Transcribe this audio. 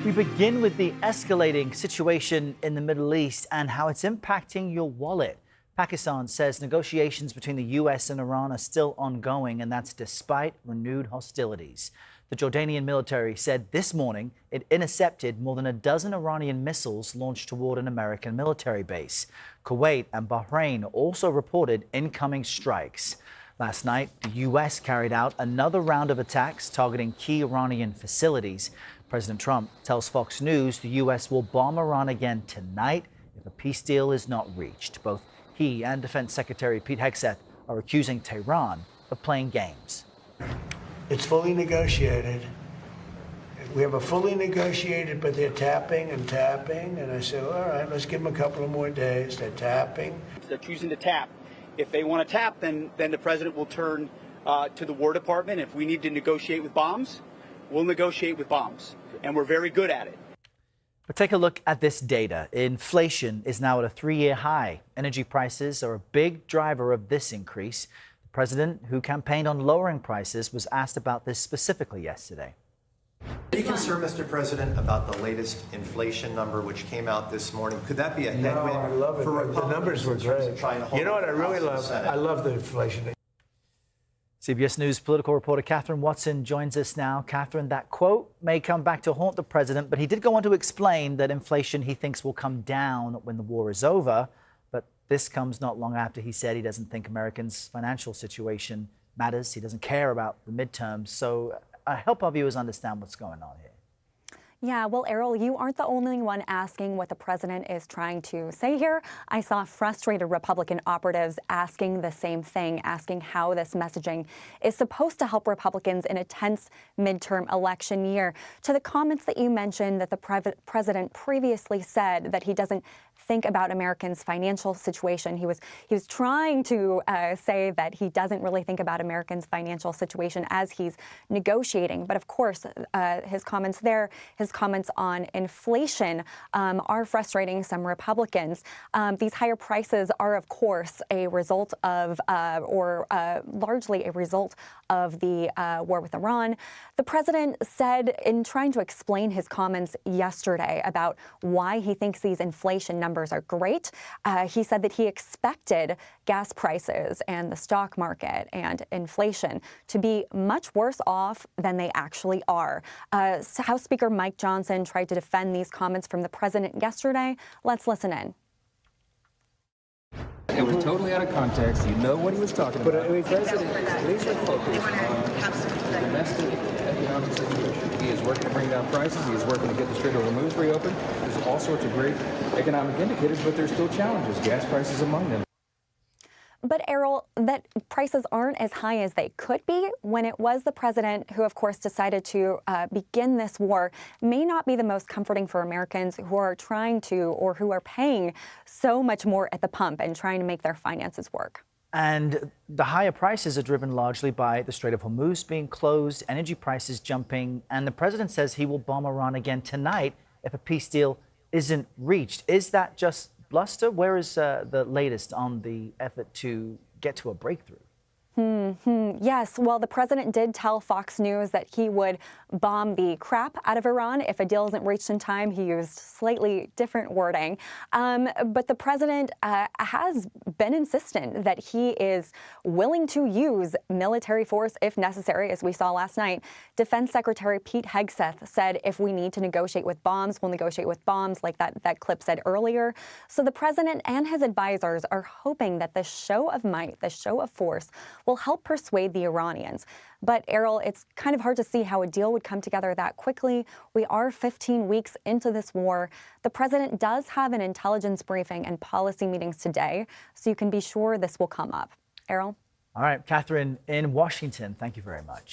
We begin with the escalating situation in the Middle East and how it's impacting your wallet. Pakistan says negotiations between the U.S. and Iran are still ongoing, and that's despite renewed hostilities. The Jordanian military said this morning it intercepted more than a dozen Iranian missiles launched toward an American military base. Kuwait and Bahrain also reported incoming strikes. Last night, the U.S. carried out another round of attacks targeting key Iranian facilities. President Trump tells Fox News the U.S. will bomb Iran again tonight if a peace deal is not reached. Both he and Defense Secretary Pete Hegseth are accusing Tehran of playing games. It's fully negotiated. We have a fully negotiated, but they're tapping and tapping. And I said, all right, let's give them a couple of more days. They're tapping. They're choosing to tap. If they want to tap, then the president will turn to the War Department. If we need to negotiate with bombs, we'll negotiate with bombs. And we're very good at it. But take a look at this data. Inflation is now at a 3-year high. Energy prices are a big driver of this increase. The president, who campaigned on lowering prices, was asked about this specifically yesterday. Are you concerned, Mr. President, about the latest inflation number which came out this morning? Could that be a headwind? No, I love it. For The numbers were great. You know what I really love? I love the inflation. CBS News political reporter Kathryn Watson joins us now. Kathryn, that quote may come back to haunt the president, but he did go on to explain that inflation he thinks will come down when the war is over. But this comes not long after he said he doesn't think Americans' financial situation matters. He doesn't care about the midterms. So help our viewers understand what's going on here. Yeah, well, Errol, you aren't the only one asking what the president is trying to say here. I saw frustrated Republican operatives asking the same thing, asking how this messaging is supposed to help Republicans in a tense midterm election year. To the comments that you mentioned that the president previously said that he doesn't think about Americans' financial situation. He was trying to say that he doesn't really think about Americans' financial situation as he's negotiating. But of course, his comments there, his comments on inflation are frustrating some Republicans. These higher prices are, of course, a result of, largely a result of the war with Iran. The president said in trying to explain his comments yesterday about why he thinks these inflation numbers are great, he said that he expected gas prices and the stock market and inflation to be much worse off than they actually are. House Speaker Mike Johnson tried to defend these comments from the president yesterday. Let's listen in. It was totally out of context. You know what he was talking about. But I mean, President, these are focused on domestic economic situation. He is working to bring down prices. He is working to get the Strait of Hormuz reopened. There's all sorts of great economic indicators, but there's still challenges. Gas prices among them. But, Errol, that prices aren't as high as they could be when it was the president who, of course, decided to begin this war may not be the most comforting for Americans who are trying to or who are paying so much more at the pump and trying to make their finances work. And the higher prices are driven largely by the Strait of Hormuz being closed, energy prices jumping, and the president says he will bomb Iran again tonight if a peace deal isn't reached. Is that just bluster? Where is the latest on the effort to get to a breakthrough? Yes, well, the president did tell Fox News that he would bomb the crap out of Iran if a deal isn't reached in time. He used slightly different wording. But the president has been insistent that he is willing to use military force if necessary, as we saw last night. Defense Secretary Pete Hegseth said if we need to negotiate with bombs, we'll negotiate with bombs, like that clip said earlier. So the president and his advisors are hoping that the show of might, the show of force, will help persuade the Iranians. But, Errol, it's kind of hard to see how a deal would come together that quickly. We are 15 weeks into this war. The president does have an intelligence briefing and policy meetings today, so you can be sure this will come up. Errol? All right, Kathryn in Washington, thank you very much.